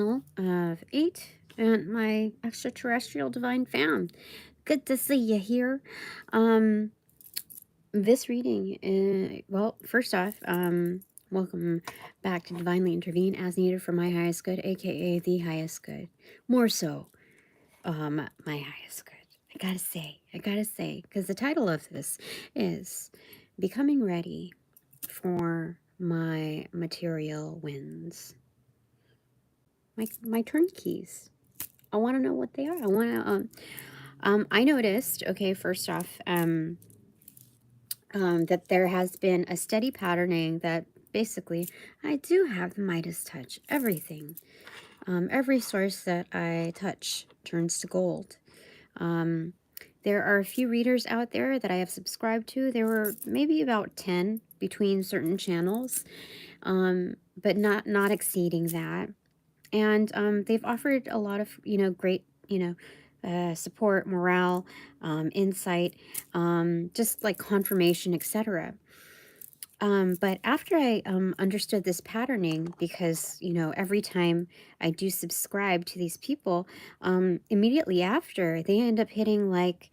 of 8 and my extraterrestrial divine fam. Good to see you here. This reading, well, first off, welcome back to Divinely Intervene as needed for my highest good, aka the highest good. More so, my highest good. I gotta say, because the title of this is Becoming Ready for My Material Wins. My turnkeys. I want to know what they are. I want to, I noticed, okay, first off, that there has been a steady patterning that basically I do have the Midas touch. Everything, every source that I touch turns to gold. There are a few readers out there that I have subscribed to. There were maybe about 10 between certain channels, but not exceeding that. And they've offered a lot of, great, support, morale, insight, just like confirmation, etc. But after I understood this patterning, because, every time I do subscribe to these people, immediately after, they end up hitting like,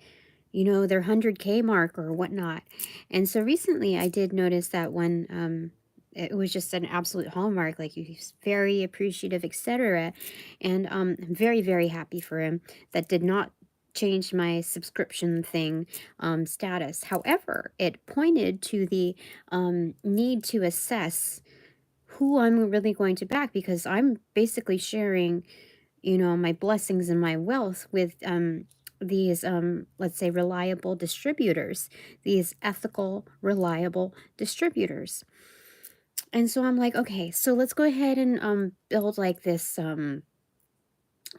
their 100K mark or whatnot. And so recently I did notice that when it was just an absolute hallmark, like he's very appreciative, etc. And I'm very, very happy for him. That did not change my subscription thing status. However, it pointed to the need to assess who I'm really going to back, because I'm basically sharing, my blessings and my wealth with these, let's say, reliable distributors, these ethical, reliable distributors. And so I'm like, okay, so let's go ahead and build like this,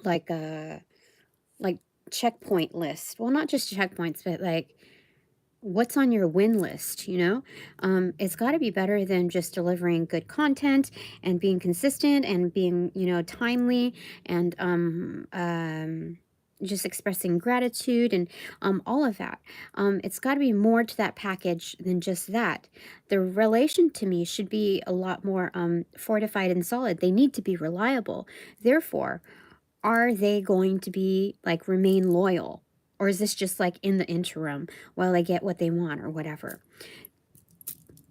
like a like checkpoint list. Well, not just checkpoints, but like what's on your win list, it's got to be better than just delivering good content and being consistent and being, timely and just expressing gratitude and all of that. It's got to be more to that package than just that. The relation to me should be a lot more fortified and solid. They need to be reliable. Therefore, are they going to be like remain loyal? Or is this just like in the interim while they get what they want or whatever?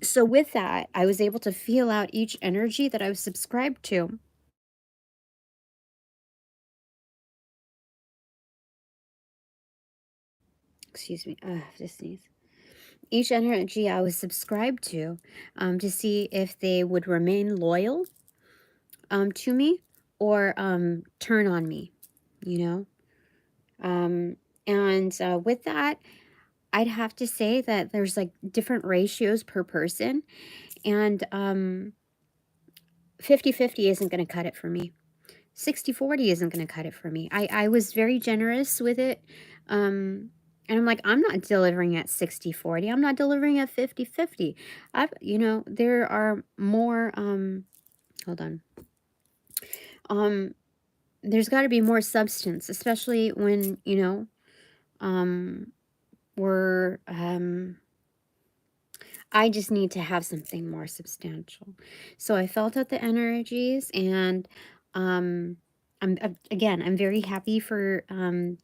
So with that, I was able to feel out each energy that I was subscribed to. Excuse me, I have to sneeze. Each energy I was subscribed to see if they would remain loyal to me or turn on me, you know? With that, I'd have to say that there's like different ratios per person, and 50-50 isn't going to cut it for me. 60-40 isn't going to cut it for me. I was very generous with it. And I'm like, I'm not delivering at 60-40. I'm not delivering at 50-50. There are more, hold on. There's got to be more substance, especially when, we're, I just need to have something more substantial. So I felt out the energies, and I'm very happy for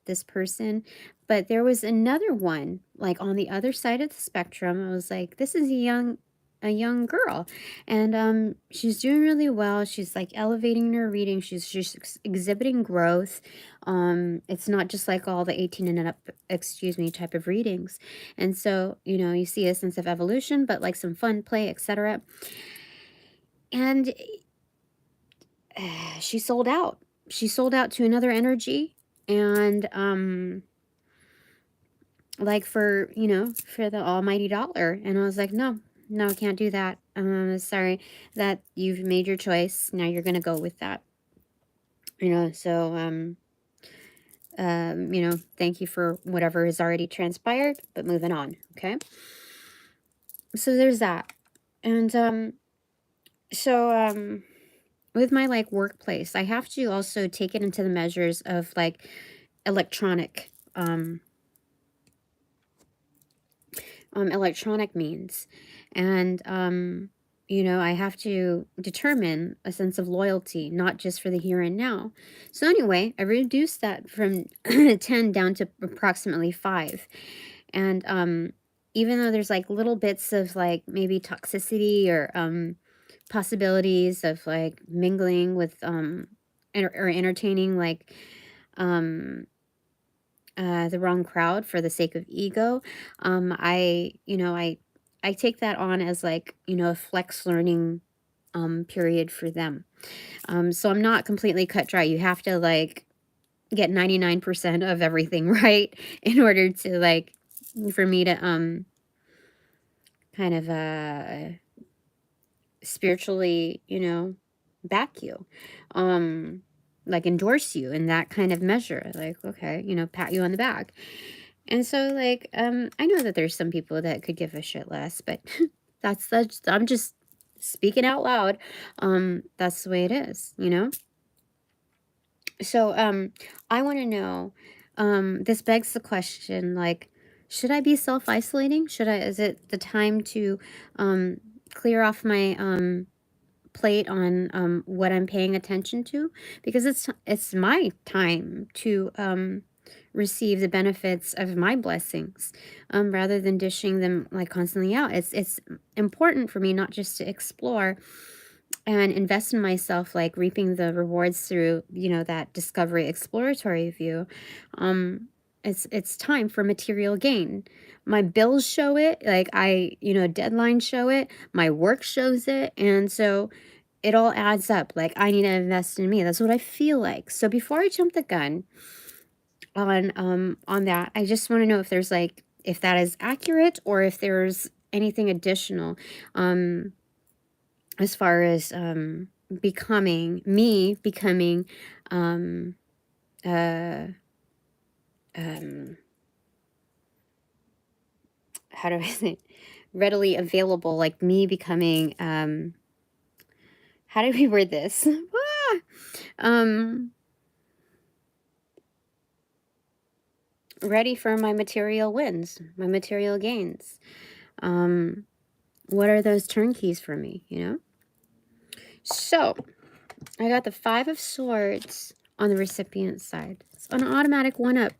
this person. But there was another one, like on the other side of the spectrum. I was like, this is a young girl, and she's doing really well. She's like elevating in her reading. She's just exhibiting growth. It's not just like all the 18 and up, type of readings. And so, you see a sense of evolution, but like some fun play, etc. And she sold out. She sold out to another energy, and like for the almighty dollar. And I was like, no, I can't do that. Sorry that you've made your choice. Now you're gonna go with that. So thank you for whatever has already transpired, but moving on. Okay, so there's that. And with my like workplace, I have to also take it into the measures of like electronic means. And you know, I have to determine a sense of loyalty, not just for the here and now. So anyway, I reduced that from 10 down to approximately 5. And even though there's like little bits of like maybe toxicity or possibilities of like mingling with or entertaining like the wrong crowd for the sake of ego, I take that on as like, you know, a flex learning period for them. So I'm not completely cut dry. You have to like get 99% of everything right in order to like, for me to kind of spiritually, you know, back you, like endorse you in that kind of measure, like, okay, you know, pat you on the back. And so like I know that there's some people that could give a shit less, but that's I'm just speaking out loud. That's the way it is, you know. So I want to know, this begs the question, like, should I be self-isolating? Is it the time to clear off my plate on what I'm paying attention to? Because it's my time to receive the benefits of my blessings, rather than dishing them like constantly out. It's important for me not just to explore and invest in myself, like reaping the rewards through, you know, that discovery exploratory view. It's time for material gain. My bills show it, like deadlines show it, my work shows it, and so it all adds up. Like, I need to invest in me. That's what I feel like. So before I jump the gun on that, I just want to know if there's like, if that is accurate or if there's anything additional as far as becoming uh how do I say it? Readily available, like me becoming how do we word this? Ready for my material wins, my material gains. What are those turnkeys for me, you know? So I got the 5 of Swords on the recipient side. It's an automatic 1-up.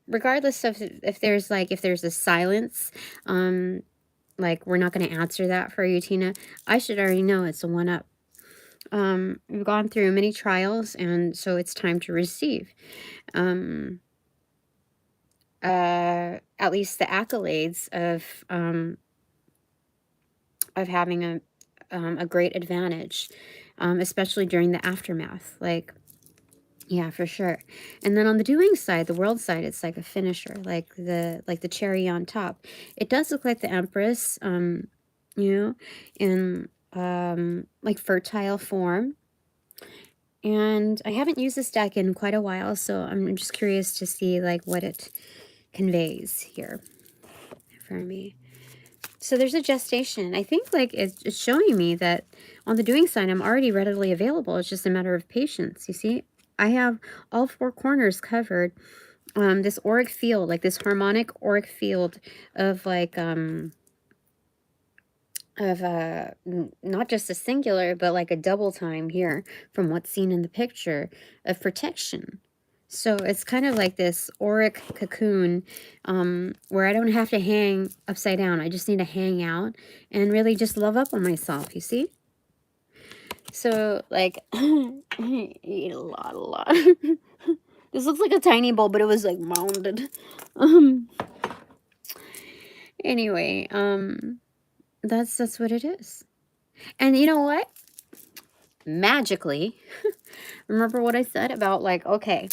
Regardless of if there's a silence, like, we're not going to answer that for you, Tina, I should already know it's a 1-up. We've gone through many trials, and so it's time to receive. At least the accolades of having a great advantage, especially during the aftermath. Like, yeah, for sure. And then on the doing side, the world side, it's like a finisher, like the cherry on top. It does look like the Empress, you know, in like fertile form. And I haven't used this deck in quite a while, so I'm just curious to see like what it conveys here for me. So there's a gestation. I think like it's showing me that on the doing side, I'm already readily available. It's just a matter of patience. You see, I have all 4 corners covered. This auric field, like this harmonic auric field of like not just a singular, but like a double time here from what's seen in the picture of protection. So it's kind of like this auric cocoon, where I don't have to hang upside down. I just need to hang out and really just love up on myself, you see? So, like, I ate a lot. This looks like a tiny bowl, but it was, like, mounded. Anyway, that's what it is. And you know what? Magically, remember what I said about, like, okay,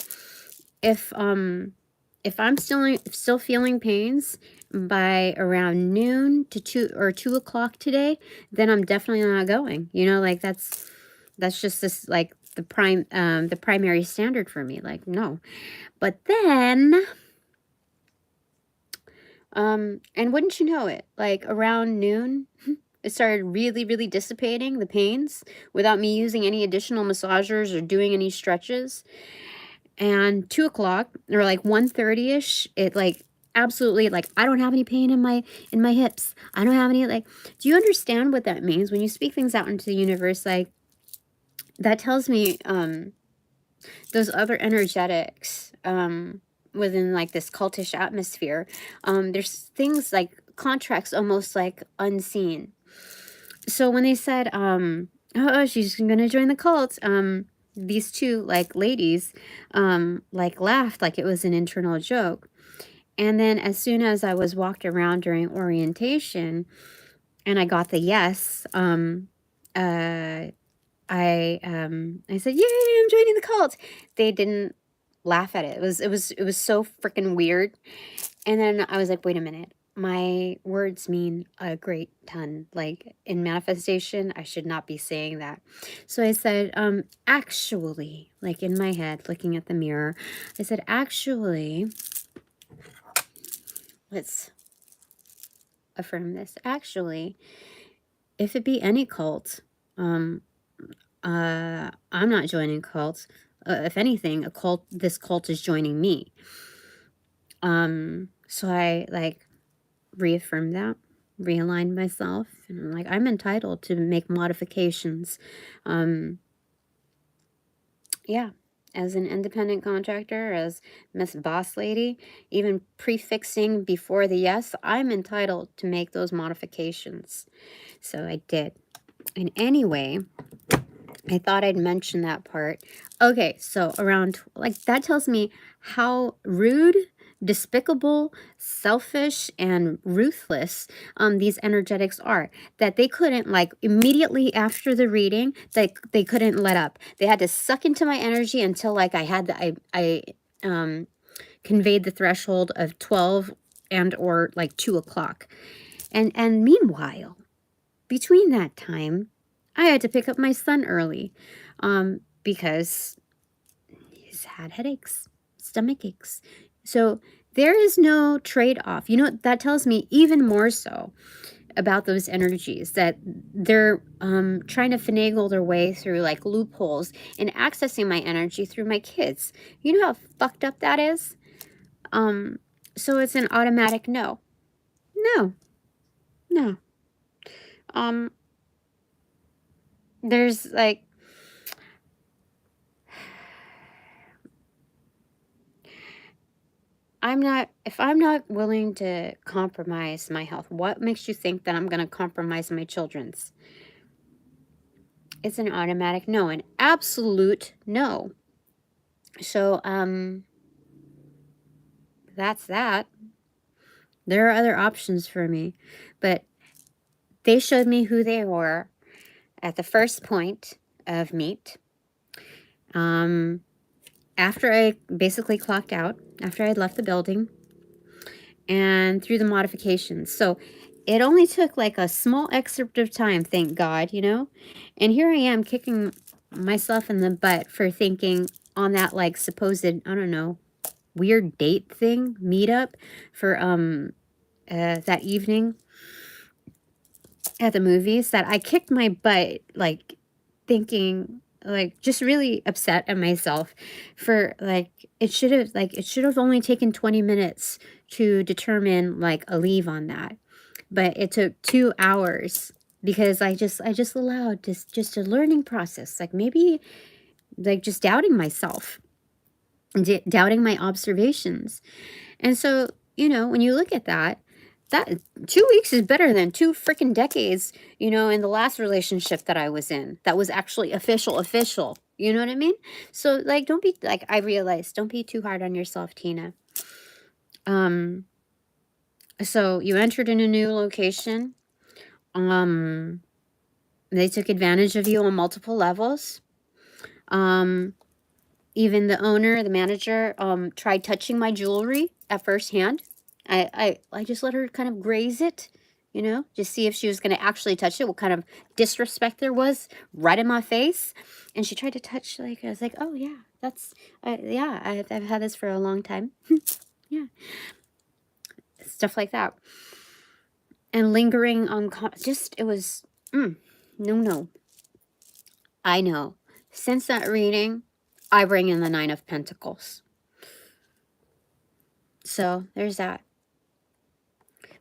if I'm still feeling pains by around noon to 2 o'clock today, then I'm definitely not going. You know, like that's just this like the primary standard for me. Like, no. But then and wouldn't you know it, like around noon, it started really dissipating the pains without me using any additional massagers or doing any stretches. And 2 o'clock or like 1:30ish, it like absolutely, like, I don't have any pain in my hips. I don't have any, like, do you understand what that means? When you speak things out into the universe, like, that tells me, those other energetics, within, like, this cultish atmosphere, there's things like contracts almost, like, unseen. So when they said, oh, she's gonna join the cult, these two, like, ladies, like, laughed like it was an internal joke. And then as soon as I was walked around during orientation and I got the yes, I said, "Yay, I'm joining the cult." They didn't laugh at it. It was so freaking weird. And then I was like, "Wait a minute. My words mean a great ton. Like, in manifestation, I should not be saying that." So I said, actually, like, in my head, looking at the mirror, I said, "Actually, let's affirm this. Actually, if it be any cult, I'm not joining cults. If anything, this cult is joining me." So I, like, reaffirmed that, realigned myself, and I'm like, I'm entitled to make modifications. Yeah, as an independent contractor, as Miss Boss Lady, even prefixing before the yes, I'm entitled to make those modifications. So I did. And anyway, I thought I'd mention that part. Okay, so around, like, that tells me how rude, despicable, selfish, and ruthless these energetics are. That they couldn't, like, immediately after the reading, they couldn't let up. They had to suck into my energy until, like, I had the, I conveyed the threshold of 12 and or like 2 o'clock. And meanwhile, between that time, I had to pick up my son early, because he's had headaches, stomach aches. So there is no trade-off. You know, that tells me even more so about those energies, that they're trying to finagle their way through, like, loopholes and accessing my energy through my kids. You know how fucked up that is? So it's an automatic no. No. No. There's, like, if I'm not willing to compromise my health, what makes you think that I'm going to compromise my children's? It's an automatic no, an absolute no. So, that's that. There are other options for me, but they showed me who they were at the first point of meet. After I basically clocked out, after I'd left the building, and through the modifications. So it only took, like, a small excerpt of time, thank God, you know? And here I am kicking myself in the butt for thinking on that, like, supposed, I don't know, weird date thing, meetup for that evening at the movies, that I kicked my butt, like, thinking, like, just really upset at myself for, like, it should have only taken 20 minutes to determine, like, a leave on that, but it took 2 hours because I just allowed just a learning process, like, maybe, like, just doubting myself, doubting my observations. And so, you know, when you look at that 2 weeks is better than 2 freaking decades, you know, in the last relationship that I was in. That was actually official. You know what I mean? So, like, don't be, like, I realized, don't be too hard on yourself, Tina. So you entered in a new location. They took advantage of you on multiple levels. Even the owner, the manager, tried touching my jewelry at first hand. I just let her kind of graze it, you know, just see if she was going to actually touch it, what kind of disrespect there was right in my face. And she tried to touch, like, I was like, oh, yeah, that's, yeah, I've had this for a long time. Yeah. Stuff like that. And lingering on, just, it was, no. I know. Since that reading, I bring in the 9 of Pentacles. So there's that.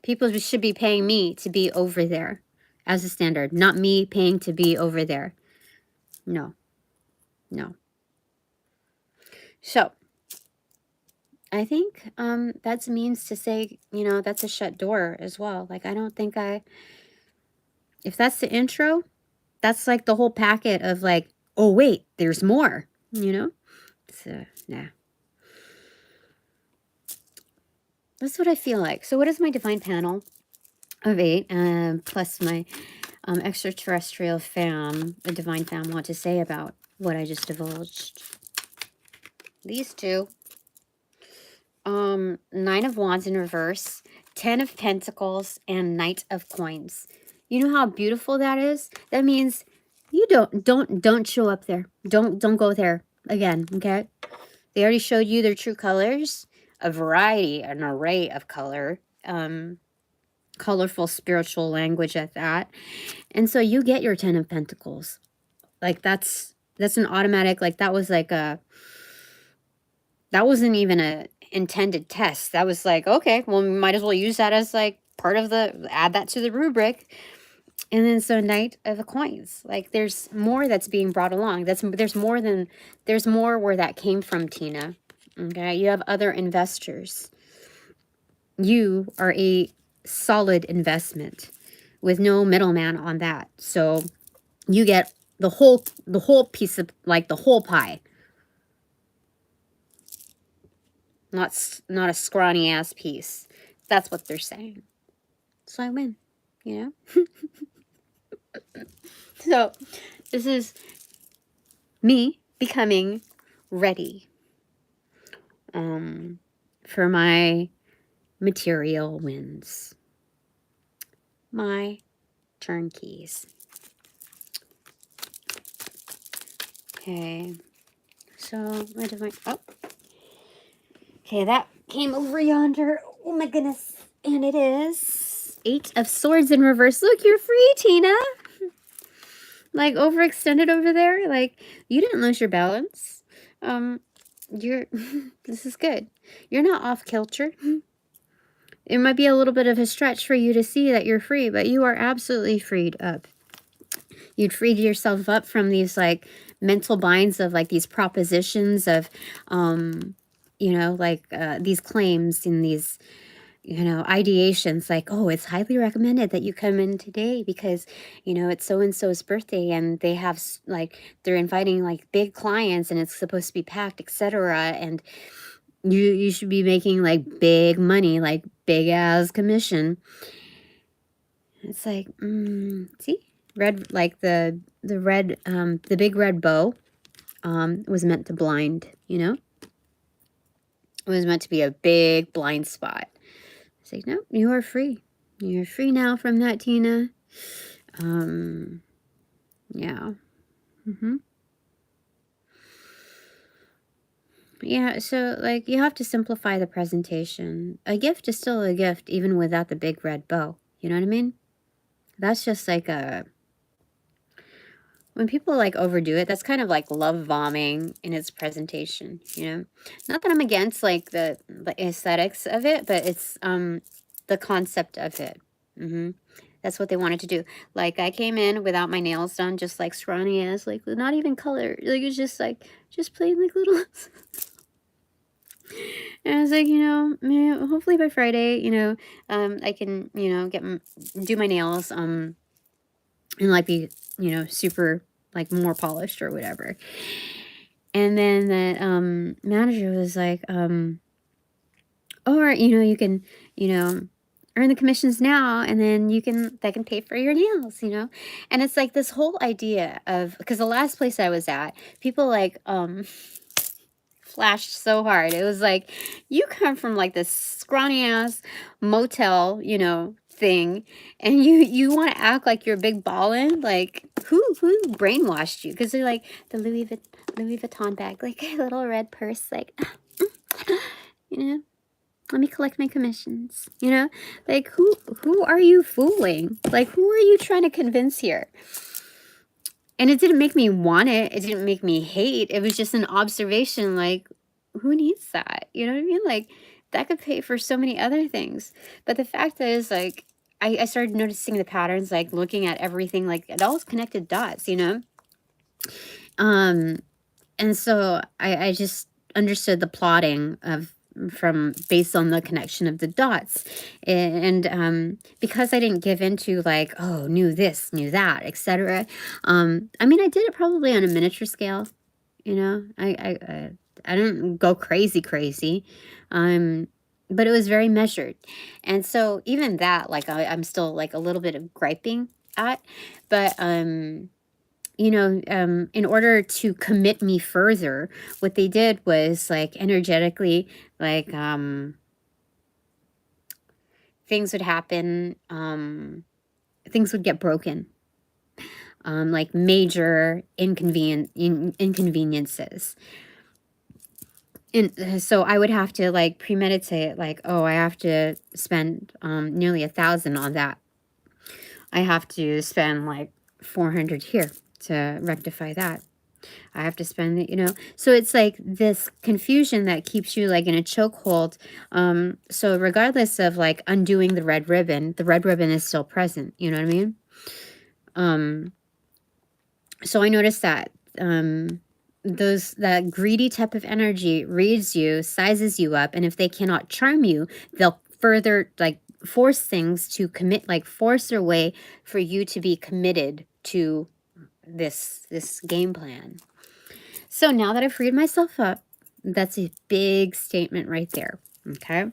People should be paying me to be over there as a standard, not me paying to be over there. No, no. So I think that's means to say, you know, that's a shut door as well. Like, I don't think if that's the intro, that's like the whole packet of like, oh, wait, there's more, you know? So, nah. That's what I feel like. So what is my divine panel of 8 plus my extraterrestrial fam, the divine fam, want to say about what I just divulged? These two. 9 of Wands in reverse, 10 of Pentacles, and Knight of Coins. You know how beautiful that is? That means you don't show up there. Don't go there again, okay? They already showed you their true colors, a variety, an array of color, colorful spiritual language at that. And so you get your 10 of Pentacles. Like that's an automatic, like that was like that wasn't even a intended test. That was like, okay, well, we might as well use that as like part of add that to the rubric. And then so Knight of the Coins, like there's more that's being brought along. There's more where that came from, Tina. Okay, you have other investors. You are a solid investment with no middleman on that. So you get the whole piece of, like, the whole pie. Not a scrawny ass piece. That's what they're saying. So I win, you know? So this is me becoming ready for my material wins. My turnkeys. Okay. So my divine, oh. Okay, that came over yonder. Oh my goodness. And it is 8 of Swords in reverse. Look, you're free, Tina. Like, overextended over there. Like, you didn't lose your balance. This is good. You're not off kilter. It might be a little bit of a stretch for you to see that you're free, but you are absolutely freed up. You'd freed yourself up from these, like, mental binds of, like, these propositions of, you know, like, these claims and these, you know, ideations, like, oh, it's highly recommended that you come in today because, you know, it's so-and-so's birthday and they have, like, they're inviting, like, big clients and it's supposed to be packed, etc. And you should be making, like, big money, like, big-ass commission. It's like, see? Red, like, the red, the big red bow was meant to blind, you know? It was meant to be a big blind spot. It's like, no, you are free. You're free now from that, Tina. Yeah. Yeah, so, like, you have to simplify the presentation. A gift is still a gift, even without the big red bow. You know what I mean? That's just like when people, like, overdo it, that's kind of like love bombing in its presentation, you know? Not that I'm against, like, the aesthetics of it, but it's the concept of it. That's what they wanted to do. Like, I came in without my nails done, just like scrawny ass, like, not even color. Like, it's just like, just plain, like, little. And I was like, you know, hopefully by Friday, you know, I can, you know, do my nails, and, like, be, you know, super, like, more polished or whatever. And then the manager was like, or, you know, you can, you know, earn the commissions now, and then they can pay for your nails, you know? And it's like this whole idea of, because the last place I was at, people, like, flashed so hard. It was like, you come from, like, this scrawny ass motel, you know, thing, and you want to act like you're big ballin'. Like, who brainwashed you? Because they're like, the Louis Vuitton bag, like a little red purse, like, you know, let me collect my commissions, you know? Like, who are you fooling? Like, who are you trying to convince here? And it didn't make me want it. It didn't make me hate. It was just an observation, like, who needs that? You know what I mean? Like, that could pay for so many other things. But the fact is, like, I started noticing the patterns, like looking at everything, like it all is connected dots, you know? And so I just understood the plotting of based on the connection of the dots. And because I didn't give into like, oh, knew this, knew that, etc. I mean, I did it probably on a miniature scale, you know. I don't go crazy, but it was very measured. And so even that, like, I'm still like a little bit of griping at, but you know, in order to commit me further, what they did was like energetically, like, things would happen, things would get broken, like major inconveniences. And so I would have to like premeditate, like, oh, I have to spend nearly 1,000 on that. I have to spend like 400 here to rectify that. I have to spend it, you know. So it's like this confusion that keeps you like in a chokehold. So regardless of like undoing the red ribbon is still present. You know what I mean? So I noticed that that greedy type of energy reads you, sizes you up, and if they cannot charm you, they'll further like force things to commit, like force their way for you to be committed to this game plan. So now that I've freed myself up, that's a big statement right there. Okay.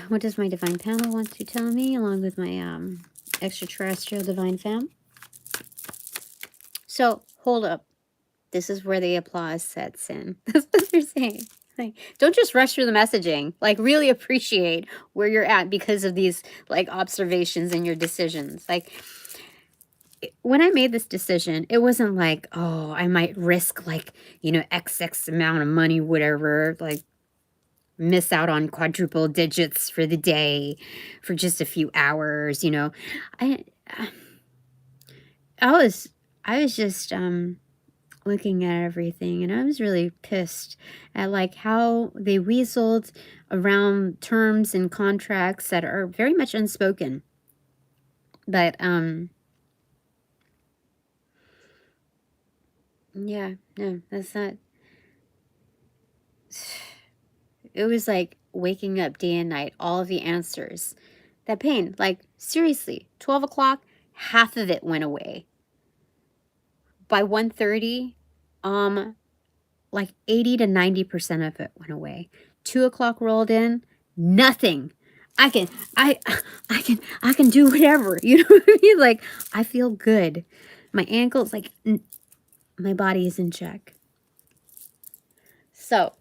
What does my divine panel want to tell me, along with my extraterrestrial divine fam? So hold up. This is where the applause sets in. That's what they're saying. Like, don't just rush through the messaging. Like, really appreciate where you're at because of these like observations and your decisions. Like, when I made this decision, it wasn't like, oh, I might risk like, you know, XX amount of money, whatever, like miss out on quadruple digits for the day for just a few hours, you know. I was just looking at everything, and I was really pissed at like how they weaseled around terms and contracts that are very much unspoken. But yeah, no, that's not. It was like waking up day and night, all of the answers. That pain, like seriously, 12 o'clock, half of it went away. By 1:30, like 80 to 90% of it went away. 2 o'clock rolled in, nothing. I can do whatever. You know what I mean? Like, I feel good. My ankles, like, my body is in check. So,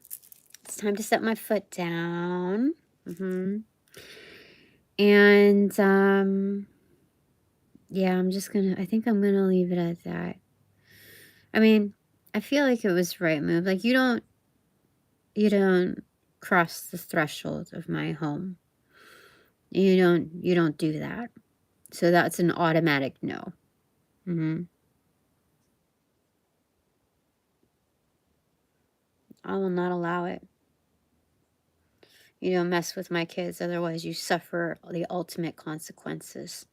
it's time to set my foot down. And, yeah, I think I'm gonna leave it at that. I mean, I feel like it was the right move. Like, you don't cross the threshold of my home. You don't do that. So that's an automatic no. I will not allow it. You don't mess with my kids, otherwise you suffer the ultimate consequences.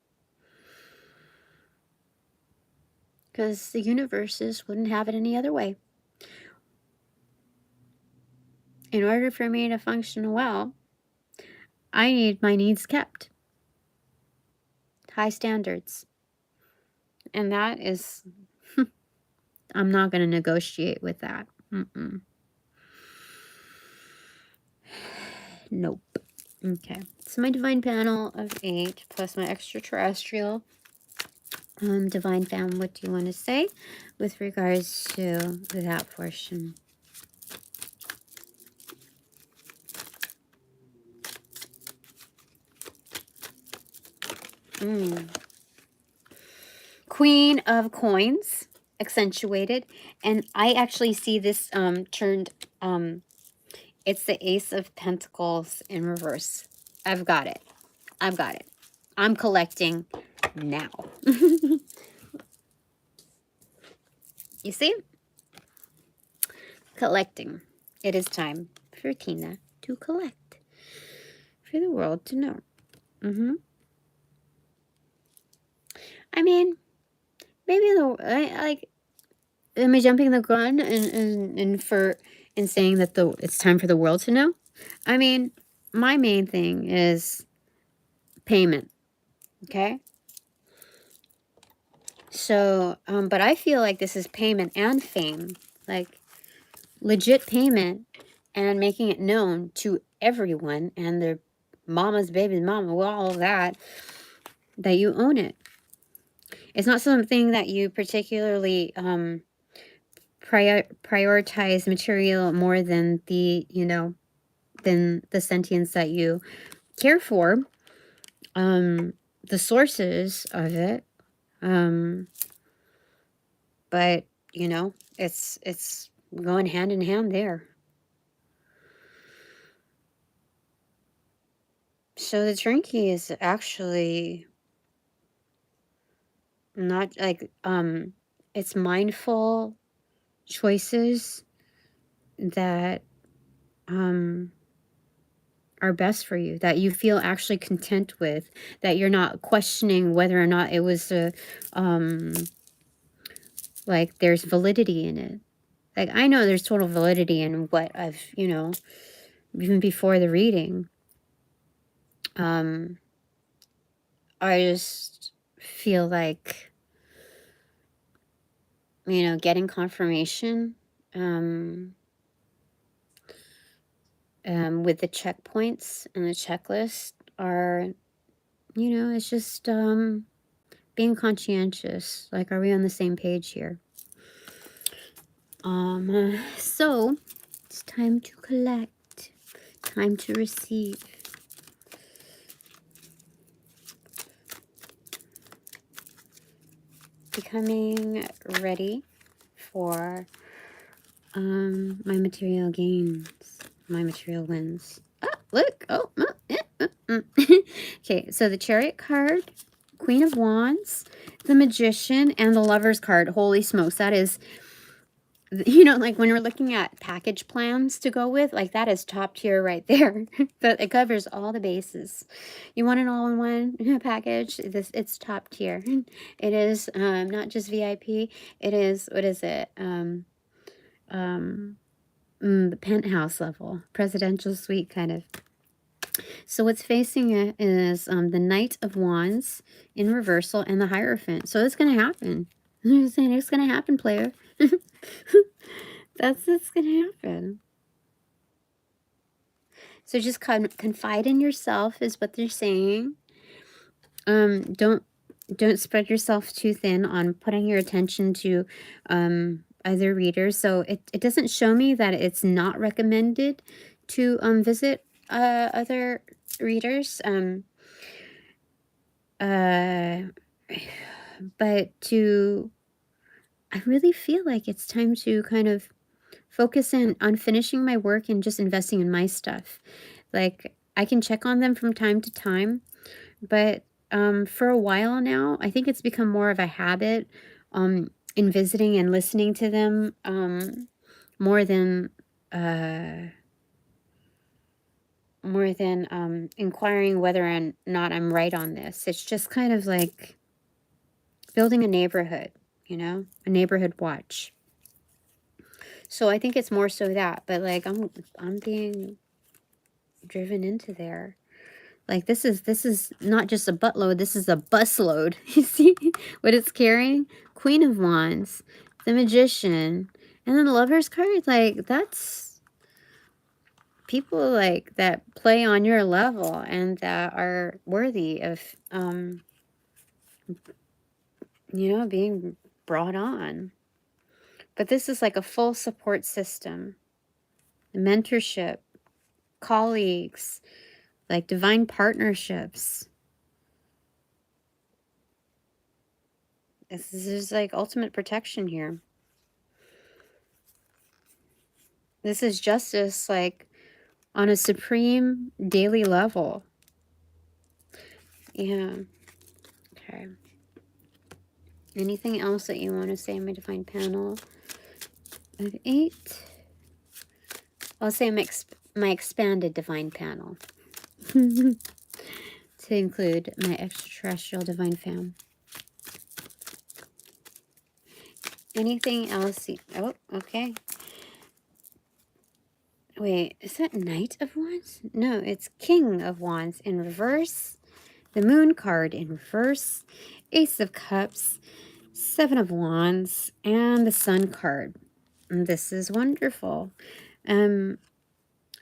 Because the universes wouldn't have it any other way. In order for me to function well, I need my needs kept. High standards. And that is, I'm not going to negotiate with that. Nope. Okay. So my divine panel of 8 plus my extraterrestrial divine fam, what do you want to say with regards to that portion? Queen of Coins, accentuated. And I actually see this turned, it's the Ace of Pentacles in reverse. I've got it. I'm collecting now. You see? Collecting. It is time for Tina to to collect for the world to know. I mean, maybe am I jumping the gun and saying that it's time for the world to know? I mean, my main thing is payment. Okay. So, but I feel like this is payment and fame, like legit payment, and making it known to everyone and their mama's baby's mama, well, all of that you own it. It's not something that you particularly prioritize material more than the, than the sentience that you care for, the sources of it. But, it's going hand in hand there. So the turnkey is actually not like, it's mindful choices that are best for you, that you feel actually content with, that you're not questioning whether or not it was like there's validity in it. Like, I know there's total validity in what I've, even before the reading. I just feel like, getting confirmation with the checkpoints and the checklist are, it's just being conscientious. Like, are we on the same page here? So it's time to collect, time to receive. Becoming ready for my material gains, my material wins. Oh, look! Oh, okay. So the Chariot card, Queen of Wands, the Magician, and the Lover's card. Holy smokes! That is, like when we're looking at package plans to go with, like that is top tier right there. But it covers all the bases. You want an all-in-one package? It's top tier. It is not just VIP. It is, what is it? The penthouse level, presidential suite kind of. So what's facing it is the Knight of Wands in reversal and the Hierophant. So it's gonna happen. I'm saying it's gonna happen, player. That's what's gonna happen. So just confide in yourself is what they're saying. Don't spread yourself too thin on putting your attention to other readers. So it doesn't show me that it's not recommended to visit other readers. But I really feel like it's time to kind of focus in on finishing my work and just investing in my stuff. Like, I can check on them from time to time, but for a while now, I think it's become more of a habit in visiting and listening to them more than inquiring whether or not I'm right on this. It's just kind of like building a neighborhood, a neighborhood watch. So I think it's more so that, but like I'm being driven into there. Like this is not just a buttload, this is a busload. You see what it's carrying? Queen of Wands, the Magician, and then the Lover's card. Like, that's people like that play on your level and that are worthy of being brought on. But this is like a full support system, mentorship, colleagues, like divine partnerships. This is like ultimate protection here. This is justice, like on a supreme daily level. Yeah. Okay. Anything else that you want to say in my divine panel of 8? I'll say I'm my expanded divine panel to include my extraterrestrial divine fam. Anything else? Oh, okay. Wait, is that Knight of Wands? No, it's King of Wands in reverse. The Moon card in reverse. Ace of Cups. Seven of Wands. And the Sun card. And this is wonderful.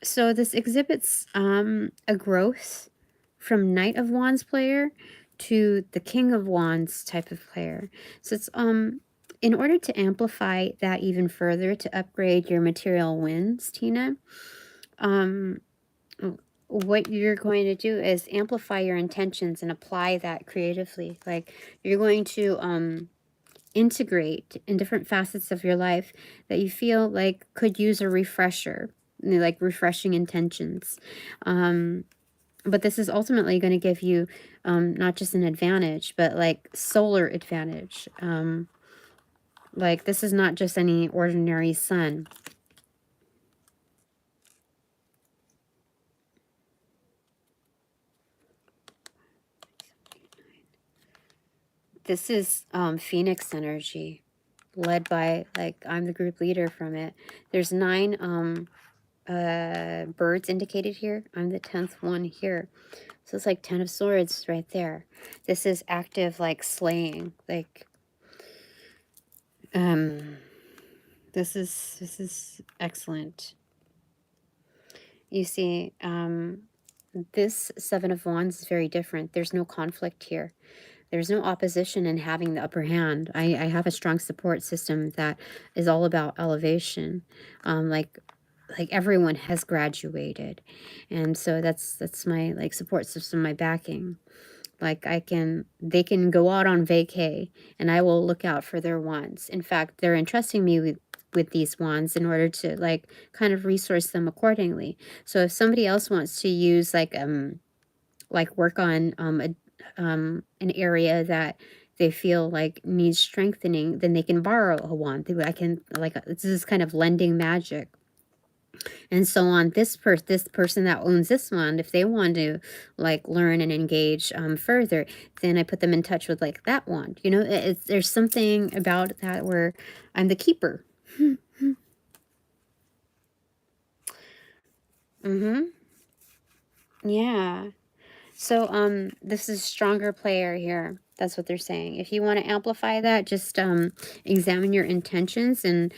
So this exhibits a growth from Knight of Wands player to the King of Wands type of player. So it's in order to amplify that even further, to upgrade your material wins, Tina, what you're going to do is amplify your intentions and apply that creatively. Like, you're going to integrate in different facets of your life that you feel like could use a refresher, like refreshing intentions. But this is ultimately going to give you not just an advantage, but like solar advantage. Like, this is not just any ordinary sun. This is Phoenix energy, led by, like, I'm the group leader from it. There's 9 birds indicated here. I'm the 10th one here. So it's like 10 of Swords right there. This is active, like, slaying. Like, this is excellent. You see, this Seven of Wands is very different. There's no conflict here. There's no opposition in having the upper hand. I have a strong support system that is all about elevation. Like everyone has graduated. And so that's my, like, support system, my backing. Like, they can go out on vacay and I will look out for their wands. In fact, they're entrusting me with these wands in order to, like, kind of resource them accordingly. So if somebody else wants to use, like work on an area that they feel like needs strengthening, then they can borrow a wand. I can, like, this is kind of lending magic. And so on, this person that owns this wand, if they want to, like, learn and engage further, then I put them in touch with, like, that wand. You know, there's something about that where I'm the keeper. Yeah. So this is stronger player here. That's what they're saying. If you want to amplify that, just examine your intentions and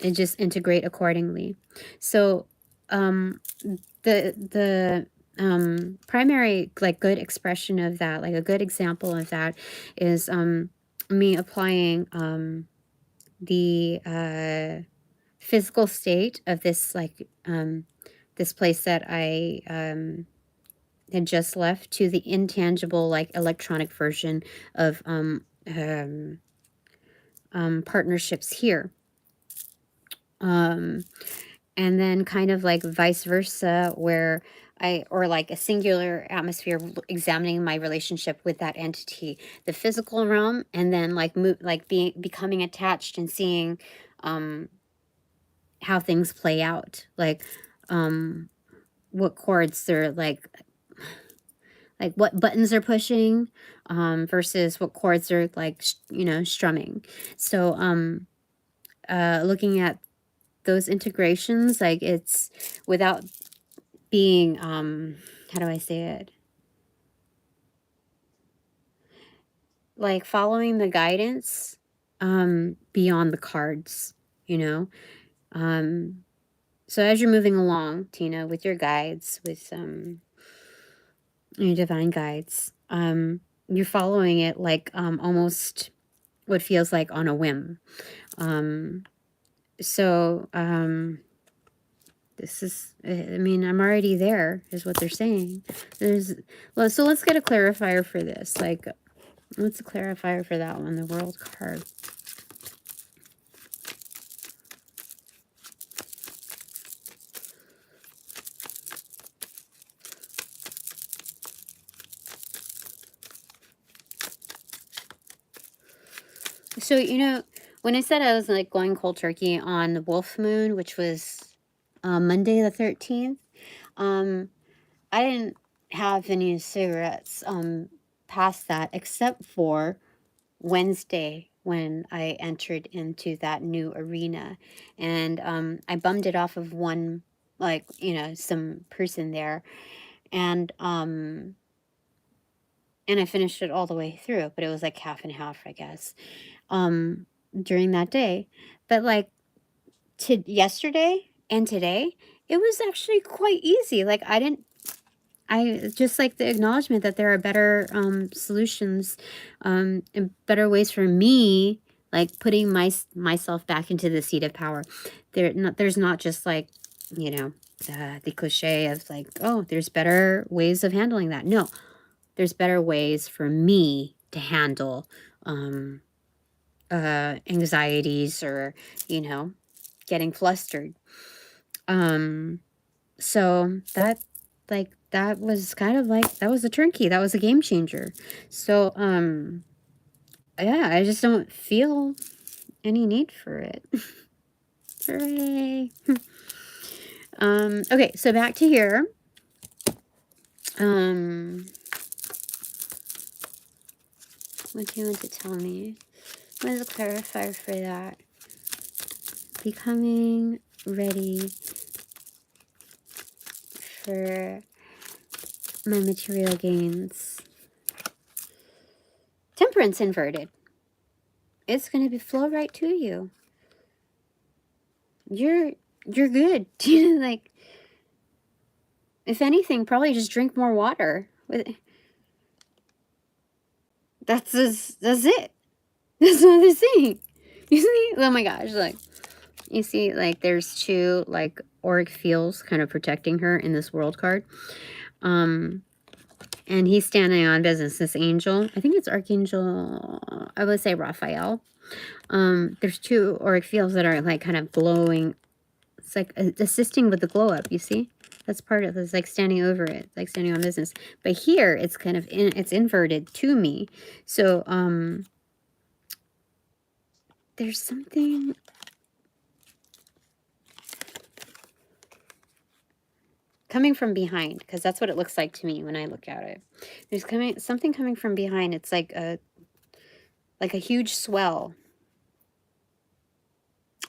just integrate accordingly. So the primary, like, good expression of that, like a good example of that, is me applying the physical state of this, like, this place that I had just left to the intangible, like, electronic version of partnerships here. And then kind of like vice versa, where or like a singular atmosphere, examining my relationship with that entity, the physical realm, and then like becoming attached and seeing how things play out, like what chords they're like what buttons they're pushing versus what chords they're, like, strumming. So looking at those integrations, like, it's without being how do I say it, like, following the guidance beyond the cards, so as you're moving along, Tina, with your guides, with your divine guides, you're following it like almost what feels like on a whim. So this is, I mean, I'm already there, is what they're saying. So let's get a clarifier for this. Like, what's a clarifier for that one? The World card. So, when I said I was, like, going cold turkey on the Wolf Moon, which was Monday the 13th. I didn't have any cigarettes past that, except for Wednesday when I entered into that new arena, and I bummed it off of one, like, you know, some person there, and I finished it all the way through, but it was like half and half, I guess, during that day. But like yesterday and today, it was actually quite easy. Like I just like the acknowledgement that there are better solutions, and better ways for me, like putting myself back into the seat of power. There's not just like, you know, the cliche of like, oh, there's better ways of handling that. No, there's better ways for me to handle anxieties, or, you know, getting flustered. So that, like, that was kind of like, that was a turnkey. That was a game changer. So, yeah, I just don't feel any need for it. Hooray. Okay, so back to here. What do you want to tell me? What is a clarifier for that? Becoming ready for my material gains. Temperance inverted. It's going to flow right to you. You're good. Like, if anything, probably just drink more water. That's it. That's what they're saying. You see? Oh my gosh, like, you see, like, there's two, like, auric fields kind of protecting her in this world card. And he's standing on business, this angel. I think it's Archangel, I would say Raphael. There's two auric fields that are, like, kind of glowing. It's like assisting with the glow up, you see? That's part of it. It's like standing over it, like standing on business. But here, it's kind of, it's inverted to me. So, there's something... coming from behind, because that's what it looks like to me when I look at it. There's something coming from behind. It's like a huge swell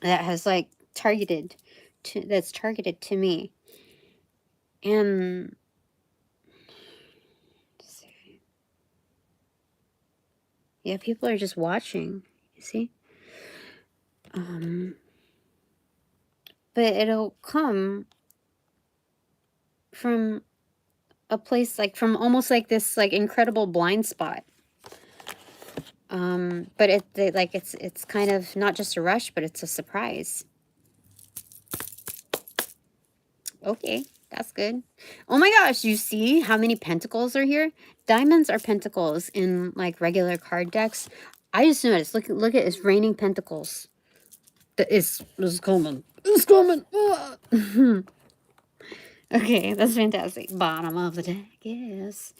that has, like, that's targeted to me. And yeah, people are just watching, you see? But it'll come from a place, like, from almost like this, like, incredible blind spot. But it's kind of not just a rush, but it's a surprise. Okay, that's good. Oh my gosh, you see how many pentacles are here? Diamonds are pentacles in, like, regular card decks. I just noticed. Look at it's raining pentacles. It's coming. It's coming. Okay, that's fantastic. Bottom of the deck, yes.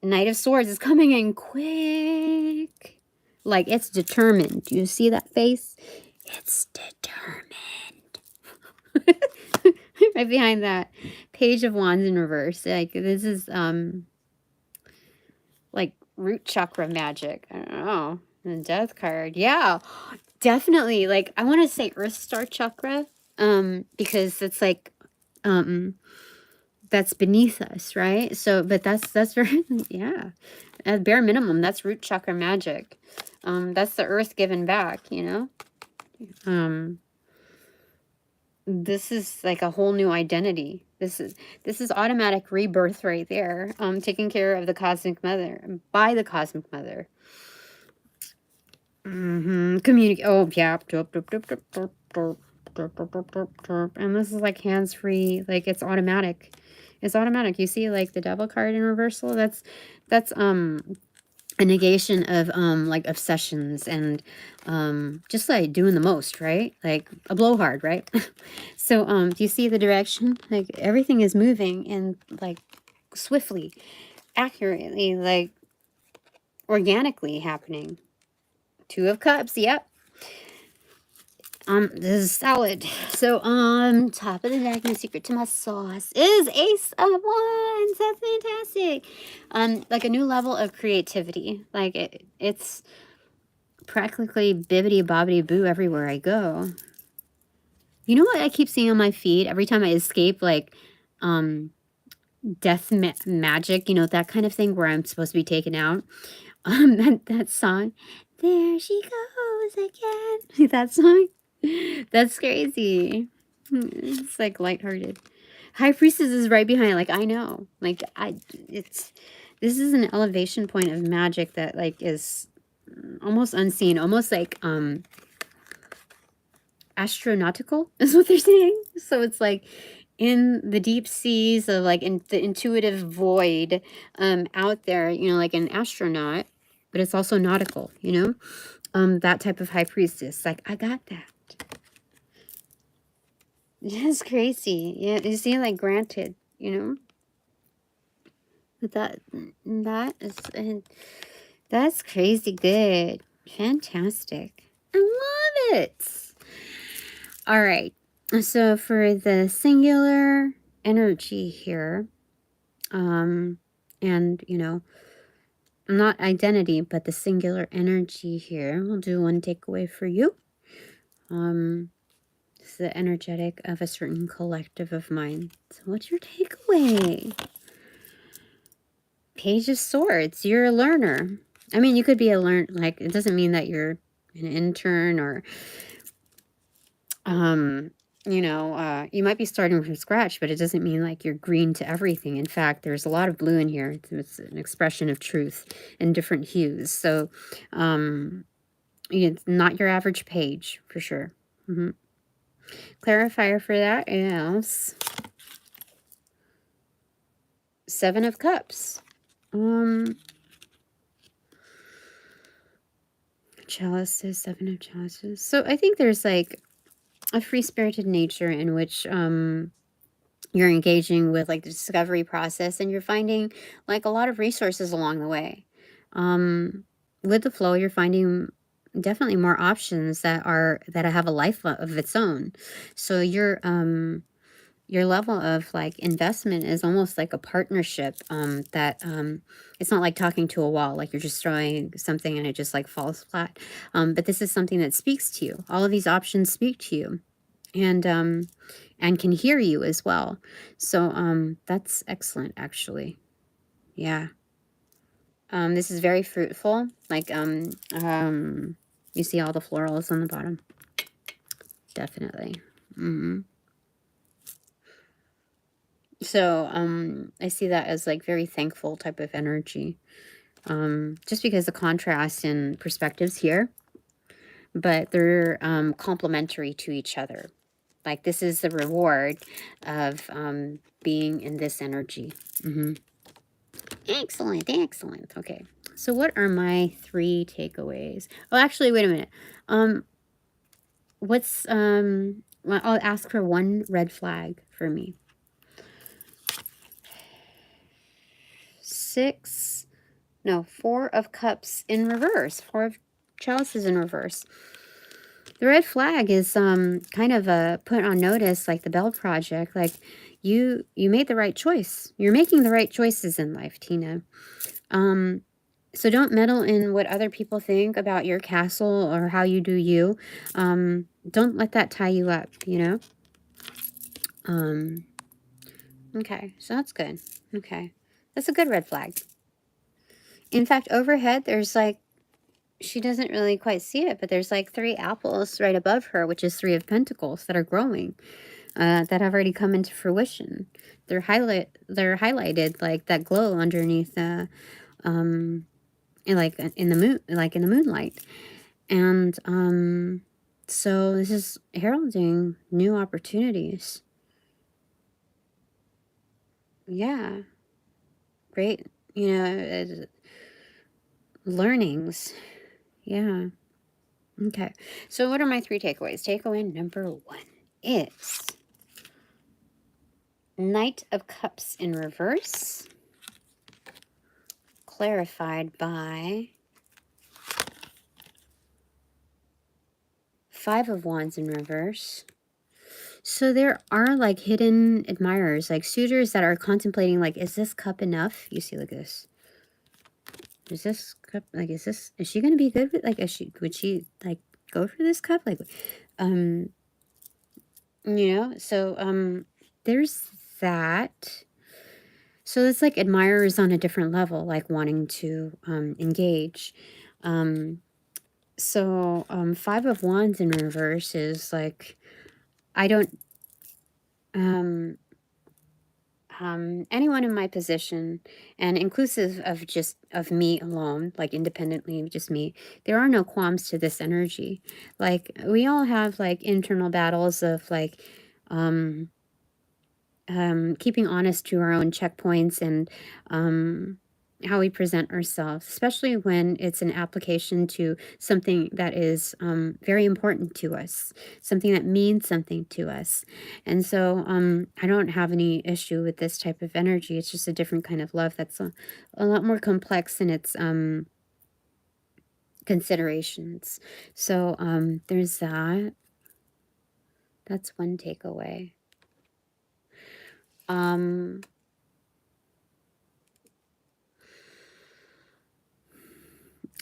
Knight of Swords is coming in quick. Like, it's determined. Do you see that face? It's determined. Right behind that, Page of Wands in reverse. Like, this is, like, root chakra magic. I don't know. The Death card. Yeah, definitely. Like, I want to say Earth Star chakra, because it's like, that's beneath us, right? So, but that's very, yeah, at bare minimum, that's root chakra magic. That's the earth given back, you know? This is like a whole new identity. This is automatic rebirth right there. Taking care of the cosmic mother, by the cosmic mother. Communicate. Oh, yeah. And this is like hands-free. Like, it's automatic. It's automatic. You see, like, the Devil card in reversal? That's a negation of like obsessions and just like doing the most, right? Like a blowhard, right? So do you see the direction? Like, everything is moving and, like, swiftly, accurately, like, organically happening. Two of Cups, yep. This is salad. So, top of the deck, my secret to my sauce is Ace of Wands. That's fantastic. Like a new level of creativity. Like it's practically bibbity bobbity boo everywhere I go. You know what I keep seeing on my feed every time I escape, like, death magic, you know, that kind of thing where I'm supposed to be taken out. That song, there she goes again. That song, that's crazy. It's like lighthearted. High Priestess is right behind. Like, I know, like, this is an elevation point of magic that, like, is almost unseen, almost like astronautical is what they're saying. So it's like in the deep seas of, like, in the intuitive void out there, you know, like an astronaut, but it's also nautical, you know, that type of high priestess. Like, I got that. That's crazy. Yeah, you see, like, granted, you know, but that is that's crazy good. Fantastic. I love it. All right. So for the singular energy here, and, you know, not identity, but the singular energy here, we'll do one takeaway for you. It's the energetic of a certain collective of mind. So what's your takeaway? Page of Swords. You're a learner. I mean, you could be a like, it doesn't mean that you're an intern or, you know, you might be starting from scratch, but it doesn't mean like you're green to everything. In fact, there's a lot of blue in here. It's an expression of truth in different hues. So, it's not your average page for sure. Clarifier for that is Seven of Cups. Chalices, Seven of Chalices. So I think there's like a free-spirited nature in which you're engaging with, like, the discovery process, and you're finding, like, a lot of resources along the way. With the flow, you're finding definitely more options that have a life of its own. So your level of, like, investment is almost like a partnership, that it's not like talking to a wall, like you're just throwing something and it just, like, falls flat. But this is something that speaks to you. All of these options speak to you, and can hear you as well. So that's excellent, actually. Yeah. This is very fruitful. Like, you see all the florals on the bottom. Definitely. So I see that as, like, very thankful type of energy. Just because the contrast in perspectives here, but they're complementary to each other. Like, this is the reward of being in this energy. Excellent, excellent. Okay, so what are my 3 takeaways? Oh, actually, wait a minute. What's well, I'll ask for 1 red flag for me. 4 of Cups in reverse. 4 of Chalices in reverse. The red flag is kind of put on notice, like the Bell Project. Like, you made the right choice. You're making the right choices in life, Tina. So don't meddle in what other people think about your castle or how you do you. Don't let that tie you up, you know? Okay, so that's good. Okay, that's a good red flag. In fact, overhead, there's, like, she doesn't really quite see it, but there's, like, 3 apples right above her, which is 3 of Pentacles that are growing, that have already come into fruition. They're highlighted, like, that glow underneath like in the moonlight. And so this is heralding new opportunities. Yeah. Great, you know, learnings. Yeah. Okay. So what are my 3 takeaways? Takeaway number 1 is Knight of Cups in reverse, clarified by Five of Wands in reverse. So there are like hidden admirers, like suitors that are contemplating, like, is this cup enough? You see, look at this. Is this cup, like, is she going to be good with, like, would she like go for this cup? Like, you know, so, there's that. So it's like admirers on a different level, like wanting to, engage. So, Five of Wands in reverse is like, I don't, anyone in my position, and inclusive of just of me alone, like independently, just me, there are no qualms to this energy. Like, we all have like internal battles of like, keeping honest to our own checkpoints and, how we present ourselves, especially when it's an application to something that is, very important to us, something that means something to us. And so, I don't have any issue with this type of energy. It's just a different kind of love that's a lot more complex in its, considerations. So, there's that. That's one takeaway.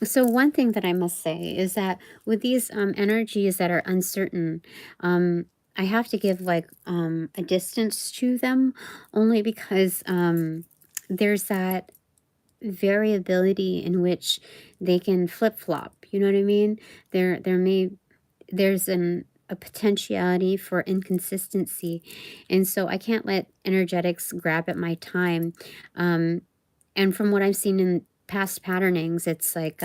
So one thing that I must say is that with these energies that are uncertain, I have to give like a distance to them, only because there's that variability in which they can flip-flop. You know what I mean? There's a potentiality for inconsistency, and so I can't let energetics grab at my time. And from what I've seen in past patternings, it's like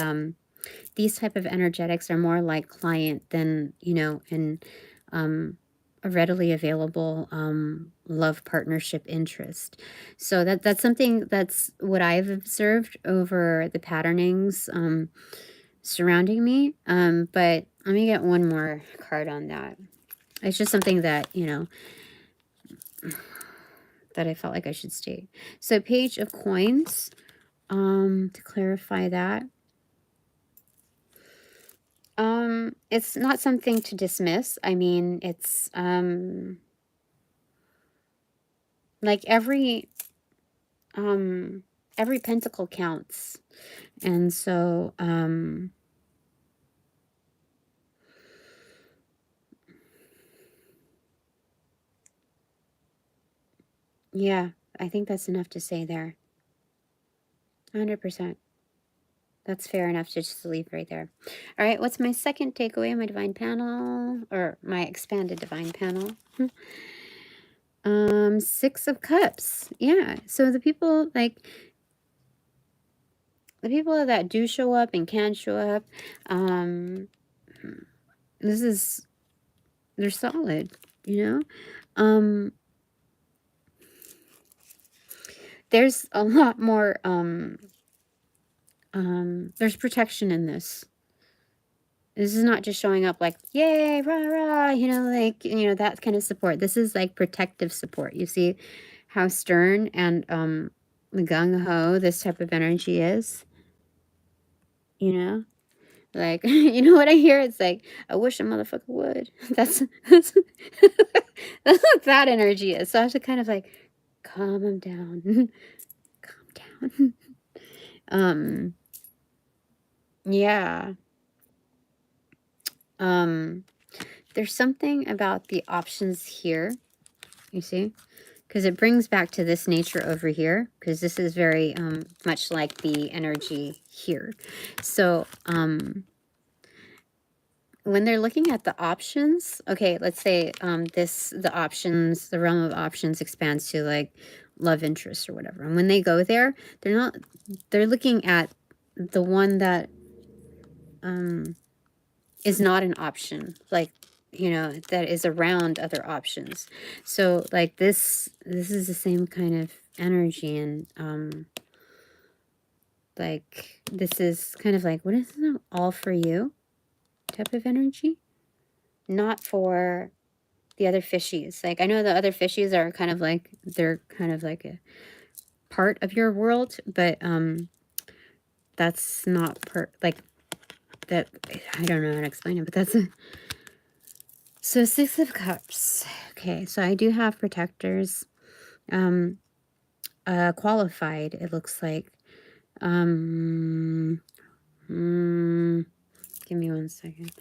these type of energetics are more like client than, you know, and a readily available love partnership interest. So that's something, that's what I've observed over the patternings surrounding me. But let me get one more card on that. It's just something that, you know, that I felt like I should state. So Page of Coins, to clarify that. It's not something to dismiss. I mean, it's like every pentacle counts. And so yeah, I think that's enough to say there. 100%. That's fair enough to just leave right there. All right, what's my second takeaway, my divine panel, or my expanded divine panel? Six of Cups. Yeah, so the people, like, the people that do show up and can show up, they're solid, you know? There's a lot more, there's protection in this. This is not just showing up like, yay, rah, rah, you know, like, you know, that kind of support. This is like protective support. You see how stern and gung-ho this type of energy is, you know? Like, you know what I hear? It's like, I wish a motherfucker would. That's that's what that energy is. So I have to kind of like calm them down. Calm down. Yeah. There's something about the options here, you see? Because it brings back to this nature over here, because this is very much like the energy here. So, when they're looking at the options, okay, let's say the realm of options expands to like love interest or whatever. And when they go there, they're looking at the one that is not an option, like, you know, that is around other options. So like this is the same kind of energy, and like this is kind of like, what is it, all for you type of energy, not for the other fishies. Like, I know the other fishies are kind of like, they're kind of like a part of your world, but that's not like that. I don't know how to explain it, but So 6 of Cups. Okay, so I do have protectors qualified, it looks like. Give me 1 second.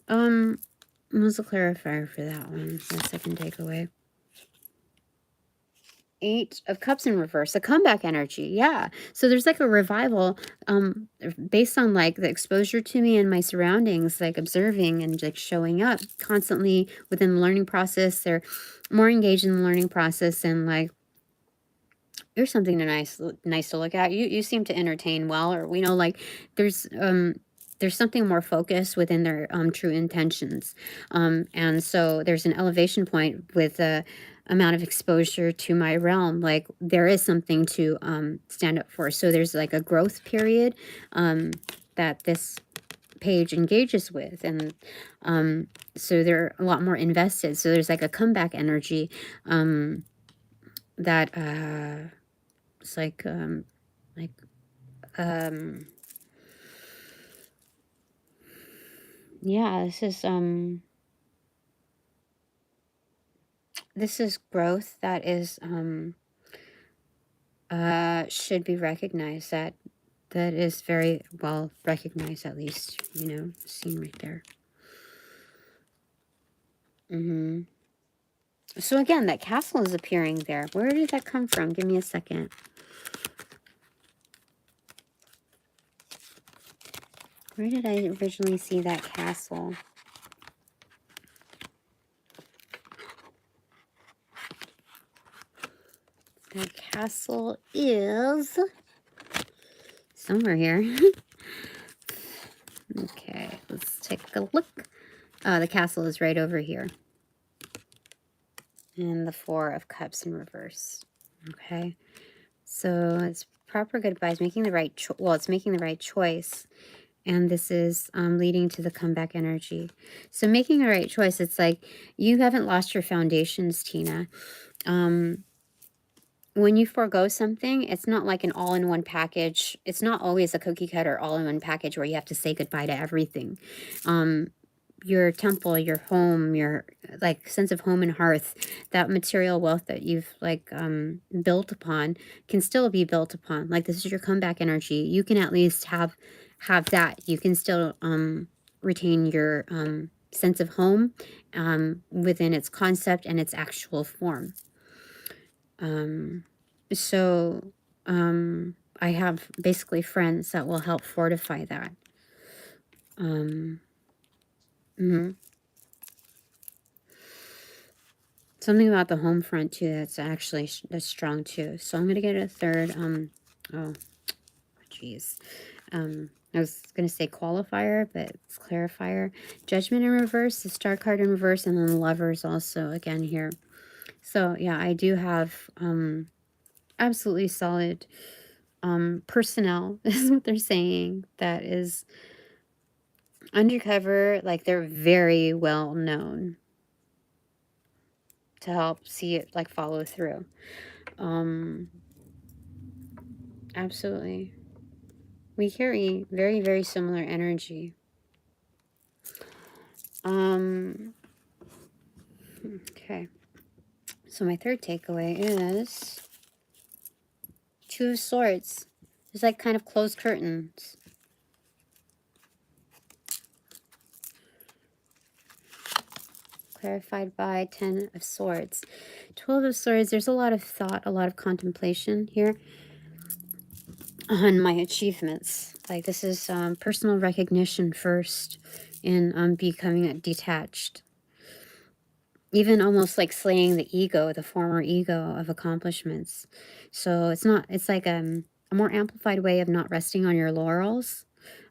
What's the clarifier for that one? The second takeaway. 8 of Cups in reverse, a comeback energy. Yeah. So there's like a revival based on like the exposure to me and my surroundings, like observing and like showing up constantly within the learning process. They're more engaged in the learning process, and like here's something nice to look at. You seem to entertain well, or like there's something more focused within their true intentions, and so there's an elevation point with a amount of exposure to my realm. Like there is something to stand up for. So there's like a growth period that this page engages with, and so they're a lot more invested. So there's like a comeback energy that it's like yeah, this is growth that is should be recognized, that is very well recognized, at least, seen right there. So again, that castle is appearing there. Where did that come from? Give me a second. Where did I originally see that castle? That castle is somewhere here. Okay, let's take a look. The castle is right over here. And the 4 of Cups in reverse. Okay, so it's proper goodbyes, making the right it's making the right choice. And this is leading to the comeback energy. So making the right choice, it's like you haven't lost your foundations, Tina. When you forego something, it's not like an all-in-one package. It's not always a cookie cutter all-in-one package where you have to say goodbye to everything. Your temple, your home, your like sense of home and hearth, that material wealth that you've like built upon can still be built upon. Like this is your comeback energy. You can at least have that. You can still retain your sense of home within its concept and its actual form. So I have basically friends that will help fortify that. Something about the home front too that's actually that's strong too. So I'm gonna get a third. Oh, jeez. I was gonna say qualifier, but it's clarifier. Judgment in reverse, the Star card in reverse, and then Lovers also again here. So yeah, I do have absolutely solid personnel is what they're saying, that is undercover, like they're very well known to help see it like follow through. Absolutely. We carry very, very similar energy. Okay. So my third takeaway is 2 of Swords. It's like kind of closed curtains. Clarified by 10 of Swords. 12 of Swords, there's a lot of thought, a lot of contemplation here on my achievements. Like this is personal recognition first in becoming detached. Even almost like slaying the ego, the former ego of accomplishments. So it's like a more amplified way of not resting on your laurels,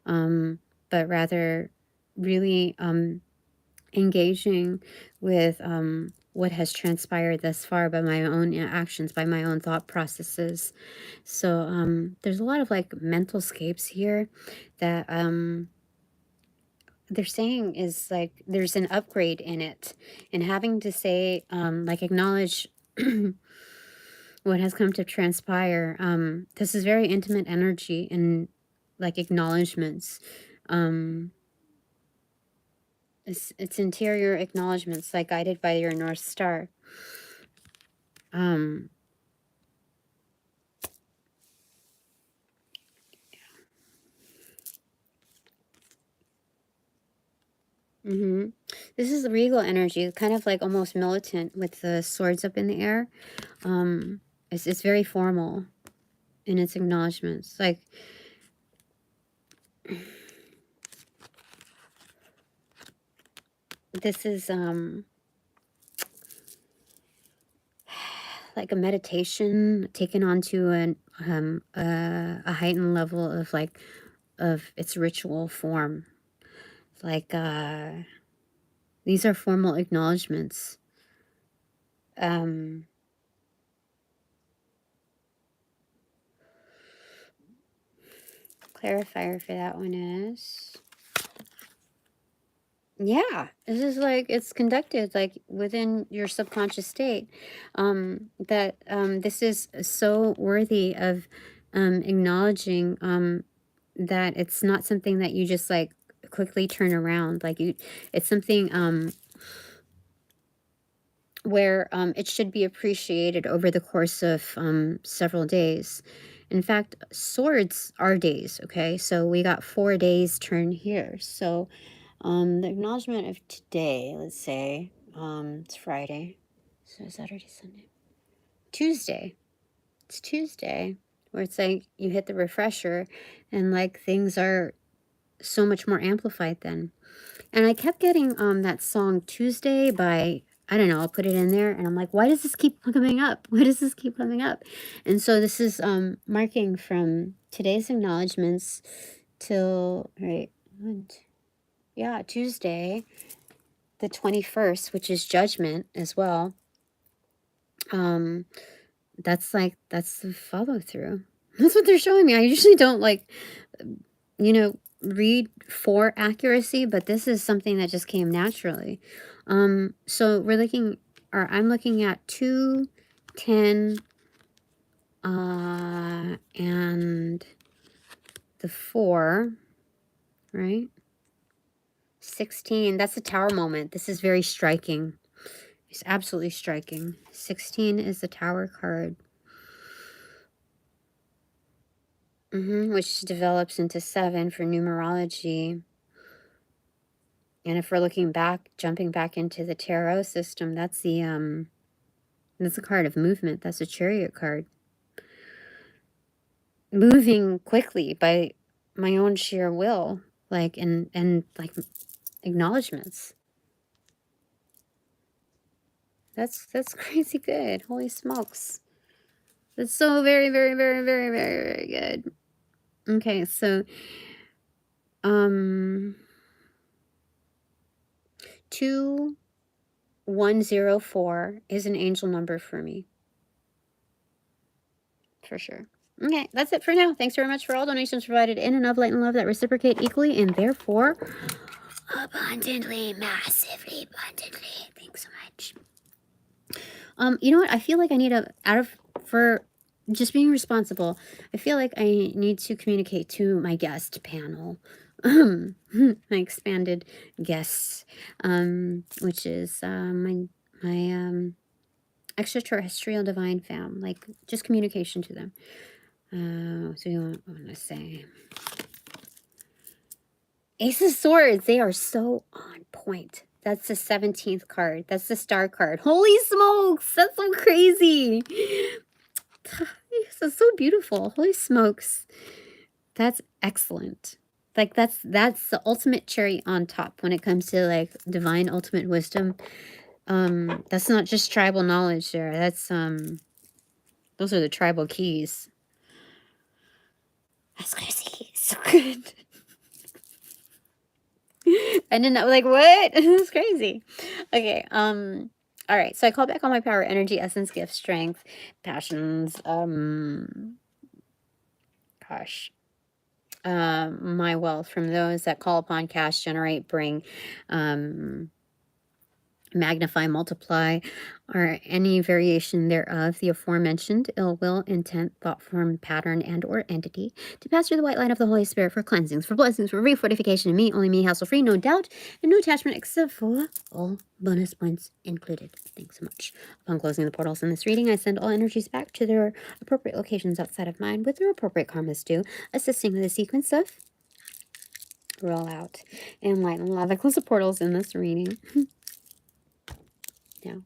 but rather really engaging with what has transpired thus far by my own actions, by my own thought processes. So there's a lot of like mental scapes here that they're saying is like there's an upgrade in it, and having to say like acknowledge what has come to transpire. This is very intimate energy and like acknowledgments. It's interior acknowledgments, like guided by your North Star. This is the regal energy, kind of like almost militant with the swords up in the air. It's very formal in its acknowledgments. Like, this is like a meditation taken onto a heightened level of like of its ritual form. Like these are formal acknowledgments. Clarifier for that one is, yeah, this is like it's conducted like within your subconscious state. That this is so worthy of acknowledging that it's not something that you just like quickly turn around. Like it's something where it should be appreciated over the course of several days. In fact, swords are days, okay? So we got 4 days turn here. So the acknowledgement of today, let's say, it's Friday. So Saturday, Sunday. Tuesday. It's Tuesday, where it's like you hit the refresher and like things are so much more amplified then. And I kept getting that song Tuesday by, I don't know, I'll put it in there and I'm like, why does this keep coming up? Why does this keep coming up? And so this is marking from today's acknowledgements till, right, yeah, Tuesday, the 21st, which is judgment as well. That's the follow through. That's what they're showing me. I usually don't like, you know, read for accuracy, but this is something that just came naturally. So we're looking, or I'm looking at 2, 10, and the 4, right? 16, that's the tower moment. This is very striking. It's absolutely striking. 16 is the tower card. Which develops into 7 for numerology. And if we're looking back, jumping back into the tarot system, that's the card of movement. That's a chariot card. Moving quickly by my own sheer will, like, and like acknowledgements. That's crazy good. Holy smokes. That's so very, very, very, very, very, very good. Okay, so 2104 is an angel number for me. For sure. Okay, that's it for now. Thanks very much for all donations provided in and of light and love that reciprocate equally and therefore abundantly, massively, abundantly. Thanks so much. You know what? I feel like I need for just being responsible, I feel like I need to communicate to my guest panel. My expanded guests, which is my extraterrestrial divine fam, like just communication to them. So you want to say Ace of Swords, they are so on point. That's the 17th card. That's the star card. Holy smokes, that's so crazy. That's so beautiful. Holy smokes. That's excellent. Like that's the ultimate cherry on top when it comes to like divine ultimate wisdom. That's not just tribal knowledge there. That's those are the tribal keys. That's crazy. So good. And then I was like, what? That's crazy. Okay, all right, so I call back all my power, energy, essence, gift, strength, passions, gosh, my wealth from those that call upon, cast, generate, bring, magnify, multiply, or any variation thereof, the aforementioned ill will, intent, thought form, pattern, and or entity, to pass through the white light of the Holy Spirit for cleansings, for blessings, for refortification of me, only me, hassle-free, no doubt, and no attachment, except for all bonus points included. Thanks so much. Upon closing the portals in this reading, I send all energies back to their appropriate locations outside of mine, with their appropriate karmas due, assisting with the sequence of roll out and light and love. I close the portals in this reading. Now,